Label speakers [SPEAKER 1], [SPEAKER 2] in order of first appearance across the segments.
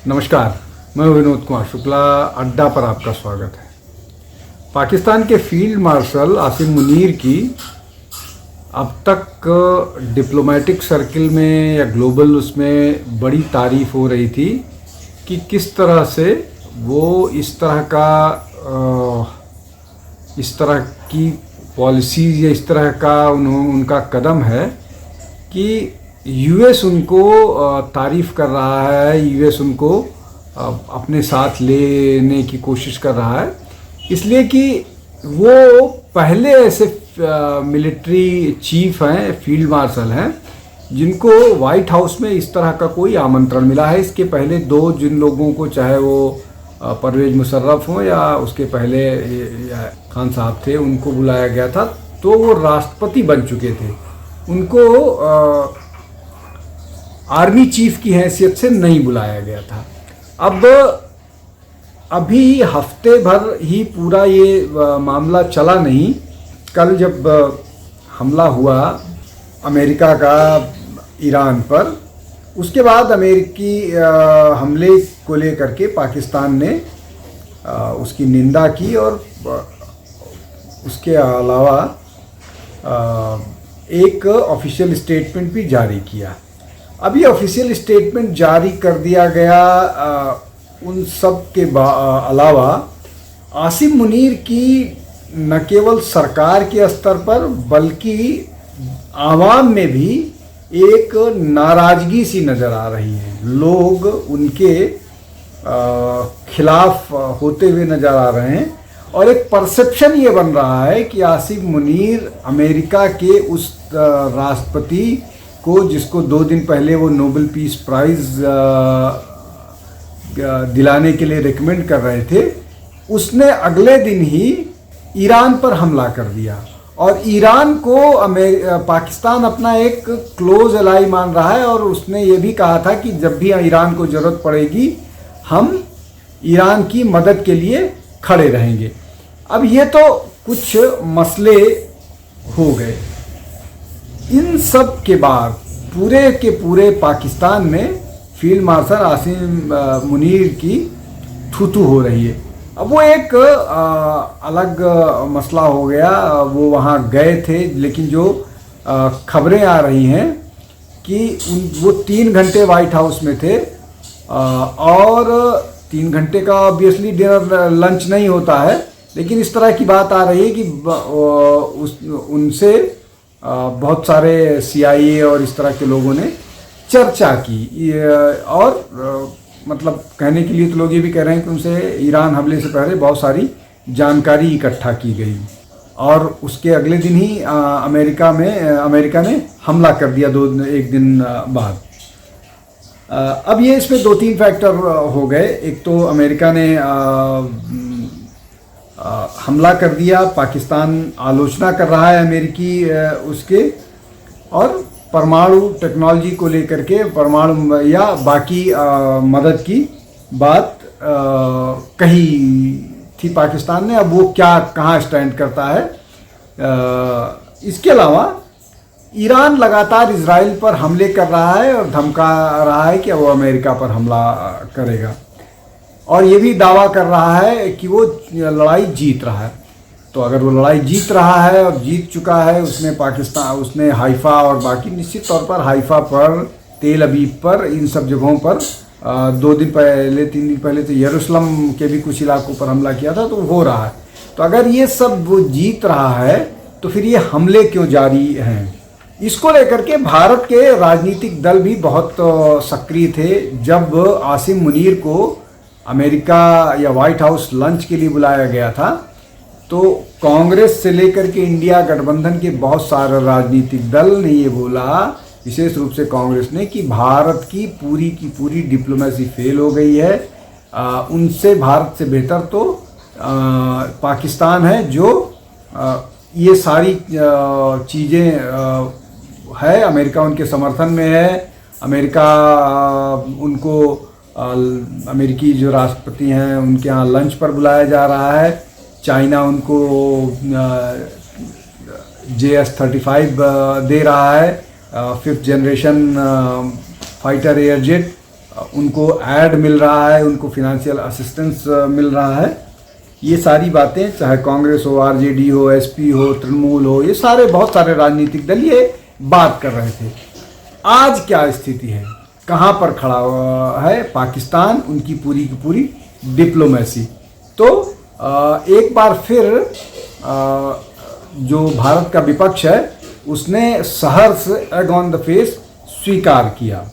[SPEAKER 1] नमस्कार, मैं विनोद कुमार शुक्ला। अड्डा पर आपका स्वागत है। पाकिस्तान के फील्ड मार्शल आसिम मुनीर की अब तक डिप्लोमेटिक सर्किल में या ग्लोबल उसमें बड़ी तारीफ हो रही थी कि किस तरह से वो इस तरह की पॉलिसीज़ या इस तरह का उनका कदम है कि यूएस उनको तारीफ़ कर रहा है, यूएस उनको अपने साथ लेने की कोशिश कर रहा है, इसलिए कि वो पहले ऐसे मिलिट्री चीफ हैं, फील्ड मार्शल हैं, जिनको वाइट हाउस में इस तरह का कोई आमंत्रण मिला है। इसके पहले दो जिन लोगों को, चाहे वो परवेज़ मुशर्रफ हों या उसके पहले खान साहब थे, उनको बुलाया गया था, तो वो राष्ट्रपति बन चुके थे। उनको आर्मी चीफ की हैसियत से नहीं बुलाया गया था। अब अभी हफ्ते भर ही पूरा ये मामला चला नहीं। कल जब हमला हुआ अमेरिका का ईरान पर, उसके बाद अमेरिकी हमले को लेकर के पाकिस्तान ने उसकी निंदा की और उसके अलावा एक ऑफिशियल स्टेटमेंट भी जारी किया। अभी ऑफिशियल स्टेटमेंट जारी कर दिया गया। उन सब के अलावा आसिम मुनीर की न केवल सरकार के स्तर पर बल्कि आवाम में भी एक नाराज़गी सी नज़र आ रही है। लोग उनके खिलाफ होते हुए नज़र आ रहे हैं और एक परसेप्शन ये बन रहा है कि आसिम मुनीर अमेरिका के उस राष्ट्रपति को, जिसको 2 दिन पहले वो नोबेल पीस प्राइज़ दिलाने के लिए रिकमेंड कर रहे थे, उसने अगले दिन ही ईरान पर हमला कर दिया। और ईरान को पाकिस्तान अपना एक क्लोज एलाई मान रहा है और उसने ये भी कहा था कि जब भी ईरान को ज़रूरत पड़ेगी हम ईरान की मदद के लिए खड़े रहेंगे। अब ये तो कुछ मसले हो गए। इन सब के बाद पूरे के पूरे पाकिस्तान में फील्ड मार्शल आसिम मुनीर की थू-थू हो रही है। अब वो एक अलग मसला हो गया। वो वहाँ गए थे, लेकिन जो खबरें आ रही हैं कि वो 3 घंटे वाइट हाउस में थे और 3 घंटे का ऑब्वियसली डिनर लंच नहीं होता है, लेकिन इस तरह की बात आ रही है कि उनसे बहुत सारे CIA और इस तरह के लोगों ने चर्चा की। और मतलब कहने के लिए तो लोग ये भी कह रहे हैं कि उनसे ईरान हमले से पहले बहुत सारी जानकारी इकट्ठा की गई और उसके अगले दिन ही अमेरिका ने हमला कर दिया 1 दिन बाद। अब ये इसमें 2-3 फैक्टर हो गए। एक तो अमेरिका ने हमला कर दिया, पाकिस्तान आलोचना कर रहा है अमेरिकी उसके, और परमाणु टेक्नोलॉजी को लेकर के, परमाणु या बाकी मदद की बात कही थी पाकिस्तान ने। अब वो कहाँ स्टैंड करता है। इसके अलावा ईरान लगातार इजराइल पर हमले कर रहा है और धमका रहा है कि वो अमेरिका पर हमला करेगा, और ये भी दावा कर रहा है कि वो लड़ाई जीत रहा है। तो अगर वो लड़ाई जीत रहा है और जीत चुका है, उसने हाइफा और बाकी, निश्चित तौर पर हाइफा पर, तेल अवीव पर, इन सब जगहों पर 2 दिन पहले 3 दिन पहले तो यरूशलेम के भी कुछ इलाकों पर हमला किया था, तो हो रहा है। तो अगर ये सब वो जीत रहा है तो फिर ये हमले क्यों जारी हैं? इसको लेकर के भारत के राजनीतिक दल भी बहुत सक्रिय थे। जब आसिम मुनीर को अमेरिका या वाइट हाउस लंच के लिए बुलाया गया था, तो कांग्रेस से लेकर के इंडिया गठबंधन के बहुत सारे राजनीतिक दल ने ये बोला, विशेष रूप से कांग्रेस ने, कि भारत की पूरी डिप्लोमेसी फेल हो गई है। भारत से बेहतर तो पाकिस्तान है, जो ये सारी चीज़ें है। अमेरिका उनके समर्थन में है। अमेरिका उनको अमेरिकी जो राष्ट्रपति हैं उनके यहाँ लंच पर बुलाया जा रहा है। चाइना उनको JS-35 दे रहा है, 5th जनरेशन फाइटर एयरजेट उनको ऐड मिल रहा है, उनको फिनेंशियल असिस्टेंस मिल रहा है। ये सारी बातें, चाहे कांग्रेस हो, आरजेडी हो, एसपी हो, तृणमूल हो, ये सारे बहुत सारे राजनीतिक दल ये बात कर रहे थे। आज क्या स्थिति है, कहाँ पर खड़ा हुआ है पाकिस्तान, उनकी पूरी की पूरी डिप्लोमेसी। तो एक बार फिर जो भारत का विपक्ष है उसने सहर्ष एग ऑन द फेस स्वीकार किया।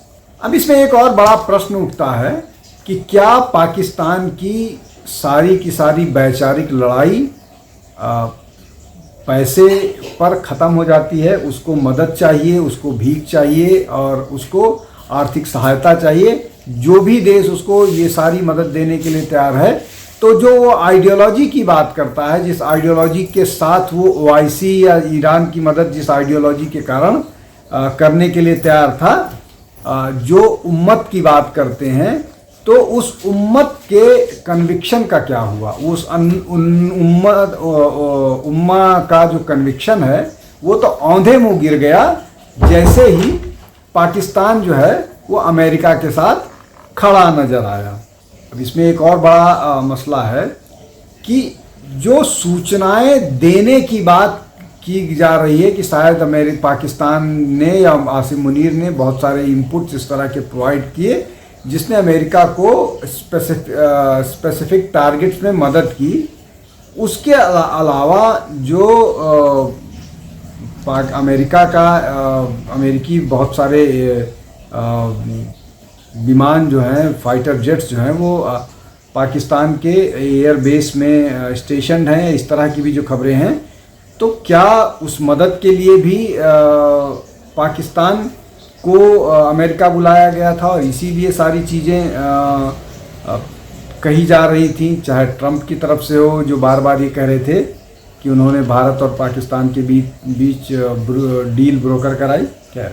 [SPEAKER 1] अब इसमें एक और बड़ा प्रश्न उठता है कि क्या पाकिस्तान की सारी वैचारिक लड़ाई पैसे पर ख़त्म हो जाती है, उसको मदद चाहिए, उसको भीख चाहिए और उसको आर्थिक सहायता चाहिए। जो भी देश उसको ये सारी मदद देने के लिए तैयार है, तो जो वो आइडियोलॉजी की बात करता है, जिस आइडियोलॉजी के साथ वो ओआईसी या ईरान की मदद जिस आइडियोलॉजी के कारण करने के लिए तैयार था, जो उम्मत की बात करते हैं, तो उस उम्मत के कन्विक्शन का क्या हुआ? उस उम्मा का जो कन्विक्शन है वो तो औंधे मुंह गिर गया जैसे ही पाकिस्तान जो है वो अमेरिका के साथ खड़ा नजर आया। अब इसमें एक और बड़ा मसला है कि जो सूचनाएं देने की बात की जा रही है कि शायद पाकिस्तान ने या आसिम मुनीर ने बहुत सारे इनपुट्स इस तरह के प्रोवाइड किए जिसने अमेरिका को स्पेसिफिक टारगेट्स में मदद की। उसके अलावा जो अमेरिका का अमेरिकी बहुत सारे विमान जो हैं, फाइटर जेट्स जो हैं, वो पाकिस्तान के एयर बेस में स्टेशन हैं, इस तरह की भी जो खबरें हैं। तो क्या उस मदद के लिए भी पाकिस्तान को अमेरिका बुलाया गया था और इसीलिए सारी चीज़ें कही जा रही थी, चाहे ट्रंप की तरफ से हो जो बार बार ये कह रहे थे कि उन्होंने भारत और पाकिस्तान के बीच डील ब्रोकर कराई। क्या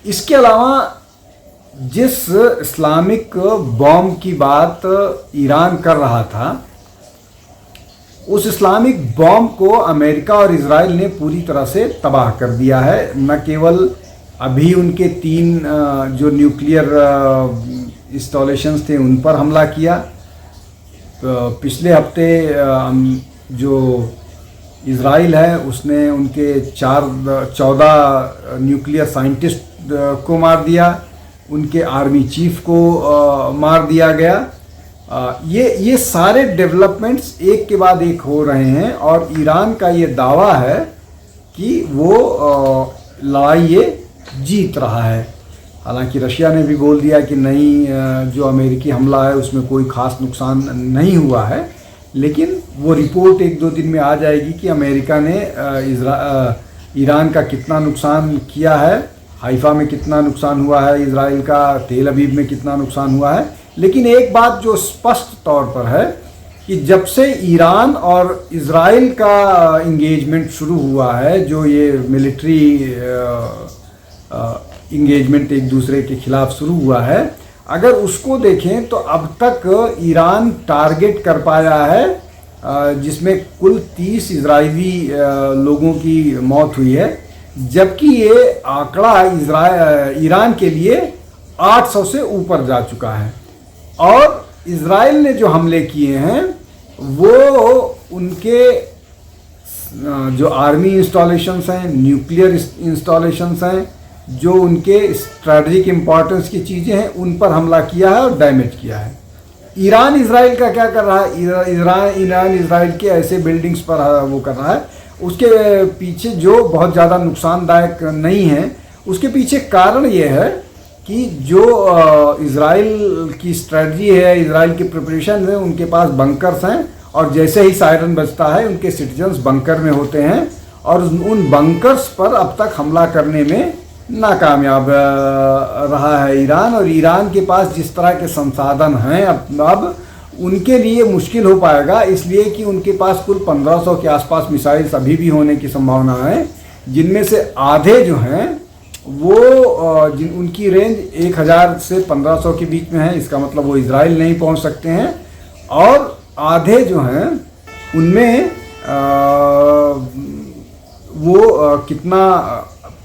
[SPEAKER 1] इसके अलावा जिस इस्लामिक बॉम्ब की बात ईरान कर रहा था, उस इस्लामिक बॉम्ब को अमेरिका और इजराइल ने पूरी तरह से तबाह कर दिया है। न केवल अभी उनके 3 जो न्यूक्लियर इंस्टॉलेशंस थे उन पर हमला किया, पिछले हफ्ते जो इजराइल है उसने उनके 14 न्यूक्लियर साइंटिस्ट को मार दिया, उनके आर्मी चीफ को मार दिया गया। ये सारे डेवलपमेंट्स एक के बाद एक हो रहे हैं और ईरान का ये दावा है कि वो लड़ाई ये जीत रहा है। हालांकि रशिया ने भी बोल दिया कि नहीं, जो अमेरिकी हमला है उसमें कोई ख़ास नुकसान नहीं हुआ है, लेकिन वो रिपोर्ट 1-2 दिन में आ जाएगी कि अमेरिका ने ईरान का कितना नुकसान किया है, हाइफा में कितना नुकसान हुआ है इजराइल का, तेल अवीव में कितना नुकसान हुआ है। लेकिन एक बात जो स्पष्ट तौर पर है कि जब से ईरान और इजराइल का इंगेजमेंट शुरू हुआ है, जो ये मिलिट्री इंगेजमेंट एक दूसरे के खिलाफ शुरू हुआ है, अगर उसको देखें तो अब तक ईरान टारगेट कर पाया है जिसमें कुल 30 इजरायली लोगों की मौत हुई है, जबकि ये आंकड़ा ईरान के लिए 800 से ऊपर जा चुका है। और इजराइल ने जो हमले किए हैं वो उनके जो आर्मी इंस्टॉलेशंस हैं, न्यूक्लियर इंस्टॉलेशंस हैं, जो उनके स्ट्रैटेजिक इम्पोर्टेंस की चीज़ें हैं, उन पर हमला किया है और डैमेज किया है। ईरान इजराइल का क्या कर रहा है? ईरान इजराइल के ऐसे बिल्डिंग्स पर वो कर रहा है, उसके पीछे जो बहुत ज़्यादा नुकसानदायक नहीं है, उसके पीछे कारण ये है कि जो इजराइल की स्ट्रैटेजी है, इजराइल की प्रिपरेशन है, उनके पास बंकर्स हैं और जैसे ही सायरन बजता है उनके सिटीजन्स बंकर में होते हैं और उन बंकर्स पर अब तक हमला करने में नाकामयाब रहा है ईरान। और ईरान के पास जिस तरह के संसाधन हैं अब उनके लिए मुश्किल हो पाएगा, इसलिए कि उनके पास कुल 1500 के आसपास मिसाइल्स अभी भी होने की संभावना है, जिनमें से आधे जो हैं वो उनकी रेंज 1000 से 1500 के बीच में है। इसका मतलब वो इजराइल नहीं पहुंच सकते हैं, और आधे जो हैं उनमें वो कितना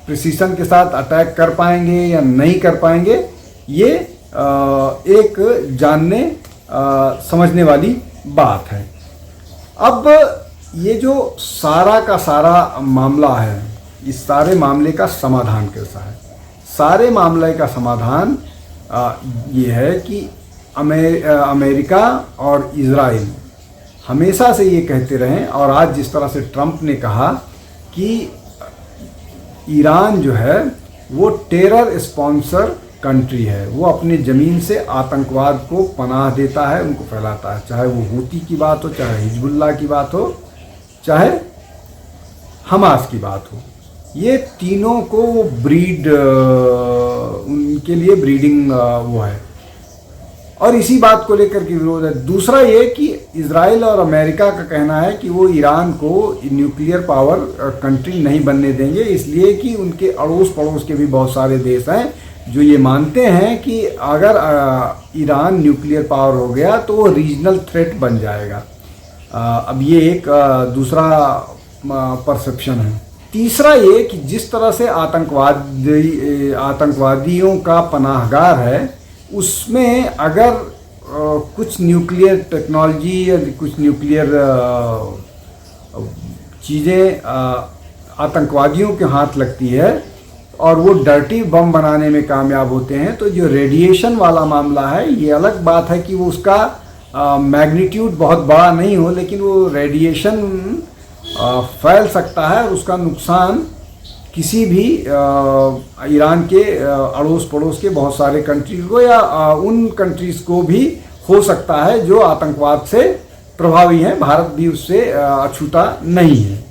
[SPEAKER 1] प्रिसीशन के साथ अटैक कर पाएंगे या नहीं कर पाएंगे, ये एक जानने समझने वाली बात है। अब ये जो सारा का सारा मामला है, इस सारे मामले का समाधान कैसा है? सारे मामले का समाधान ये है कि अमेरिका और इज़राइल हमेशा से ये कहते रहें, और आज जिस तरह से ट्रंप ने कहा कि ईरान जो है वो टेरर स्पॉन्सर कंट्री है, वो अपने ज़मीन से आतंकवाद को पनाह देता है, उनको फैलाता है, चाहे वो हूती की बात हो, चाहे हिजबुल्लाह की बात हो, चाहे हमास की बात हो। ये तीनों को वो ब्रीड, उनके लिए ब्रीडिंग वो है, और इसी बात को लेकर के विरोध है। दूसरा ये कि इज़राइल और अमेरिका का कहना है कि वो ईरान को न्यूक्लियर पावर कंट्री नहीं बनने देंगे, इसलिए कि उनके अड़ोस पड़ोस के भी बहुत सारे देश हैं जो ये मानते हैं कि अगर ईरान न्यूक्लियर पावर हो गया तो वो रीजनल थ्रेट बन जाएगा। अब ये एक दूसरा परसेप्शन है। तीसरा ये कि जिस तरह से आतंकवादियों का पनाहगार है, उसमें अगर कुछ न्यूक्लियर टेक्नोलॉजी या कुछ न्यूक्लियर चीज़ें आतंकवादियों के हाथ लगती है और वो डर्टी बम बनाने में कामयाब होते हैं, तो जो रेडिएशन वाला मामला है, ये अलग बात है कि वो उसका मैग्नीट्यूड बहुत बड़ा नहीं हो, लेकिन वो रेडिएशन फैल सकता है, उसका नुकसान किसी भी ईरान के अड़ोस पड़ोस के बहुत सारे कंट्रीज को या उन कंट्रीज़ को भी हो सकता है जो आतंकवाद से प्रभावी हैं। भारत भी उससे अछूता नहीं है।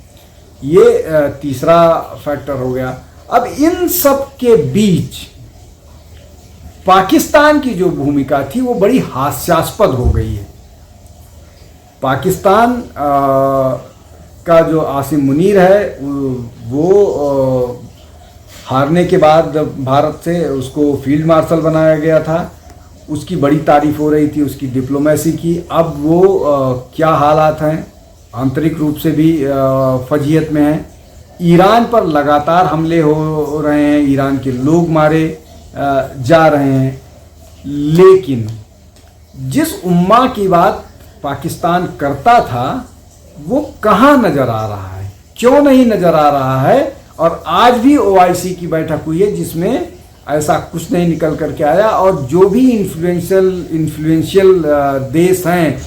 [SPEAKER 1] ये तीसरा फैक्टर हो गया। अब इन सब के बीच पाकिस्तान की जो भूमिका थी वो बड़ी हास्यास्पद हो गई है। पाकिस्तान का जो आसिम मुनीर है वो हारने के बाद भारत से उसको फील्ड मार्शल बनाया गया था, उसकी बड़ी तारीफ हो रही थी, उसकी डिप्लोमेसी की। अब वो क्या हालात हैं, आंतरिक रूप से भी फजीहत में है। ईरान पर लगातार हमले हो रहे हैं, ईरान के लोग मारे जा रहे हैं, लेकिन जिस उम्मा की बात पाकिस्तान करता था वो कहाँ नज़र आ रहा है, क्यों नहीं नज़र आ रहा है? और आज भी OIC की बैठक हुई है जिसमें ऐसा कुछ नहीं निकल करके आया, और जो भी इन्फ्लुएंशियल देश हैं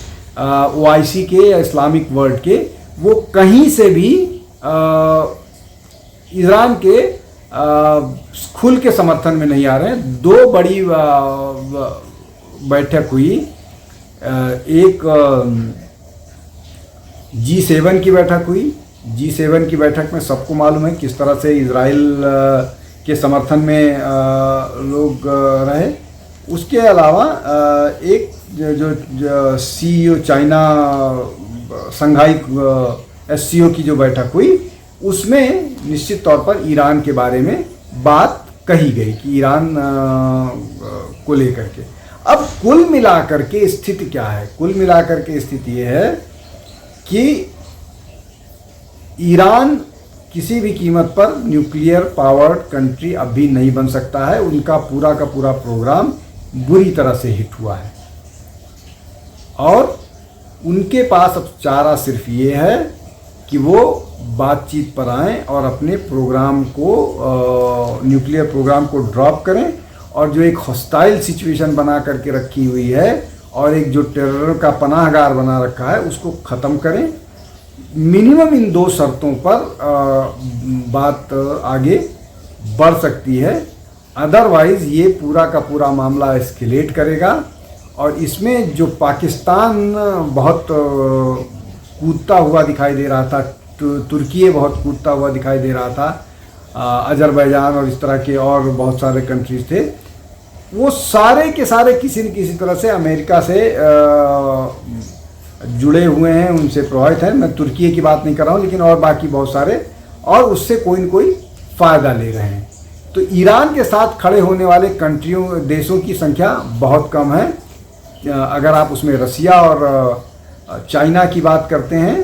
[SPEAKER 1] OIC के या इस्लामिक वर्ल्ड के, वो कहीं से भी ईरान के खुल के समर्थन में नहीं आ रहे हैं। दो बड़ी बैठक हुई, एक G7 की बैठक हुई। G7 की बैठक में सबको मालूम है किस तरह से इजराइल के समर्थन में लोग रहे। उसके अलावा एक जो CEO चाइना संघाई SCO की जो बैठक हुई, उसमें निश्चित तौर पर ईरान के बारे में बात कही गई कि ईरान को लेकर के। अब कुल मिलाकर के स्थिति क्या है? कुल मिलाकर के स्थिति ये है कि ईरान किसी भी कीमत पर न्यूक्लियर पावर्ड कंट्री अब भी नहीं बन सकता है। उनका पूरा का पूरा प्रोग्राम बुरी तरह से हिट हुआ है, और उनके पास अब चारा सिर्फ ये है कि वो बातचीत पर आएं और अपने प्रोग्राम को, न्यूक्लियर प्रोग्राम को ड्रॉप करें, और जो एक हॉस्टाइल सिचुएशन बना करके रखी हुई है और एक जो टेरर का पनाहगार बना रखा है उसको ख़त्म करें। मिनिमम इन दो शर्तों पर बात आगे बढ़ सकती है, अदरवाइज़ ये पूरा का पूरा मामला एस्केलेट करेगा। और इसमें जो पाकिस्तान बहुत कूदता हुआ दिखाई दे रहा था, तुर्की बहुत कूदता हुआ दिखाई दे रहा था, अजरबैजान और इस तरह के और बहुत सारे कंट्रीज थे, वो सारे के सारे किसी न किसी तरह से अमेरिका से जुड़े हुए हैं, उनसे प्रभावित हैं। मैं तुर्की की बात नहीं कर रहा हूँ, लेकिन और बाकी बहुत सारे, और उससे कोई न कोई फ़ायदा ले रहे हैं। तो ईरान के साथ खड़े होने वाले कंट्रियों, देशों की संख्या बहुत कम है। अगर आप उसमें रसिया और चाइना की बात करते हैं,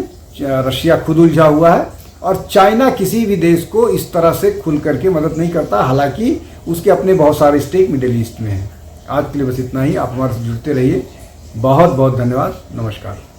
[SPEAKER 1] रशिया खुद उलझा हुआ है, और चाइना किसी भी देश को इस तरह से खुल करके मदद नहीं करता, हालांकि उसके अपने बहुत सारे स्टेक मिडिल ईस्ट में हैं। आज के लिए बस इतना ही। आप हमारे से जुड़ते रहिए। बहुत बहुत धन्यवाद। नमस्कार।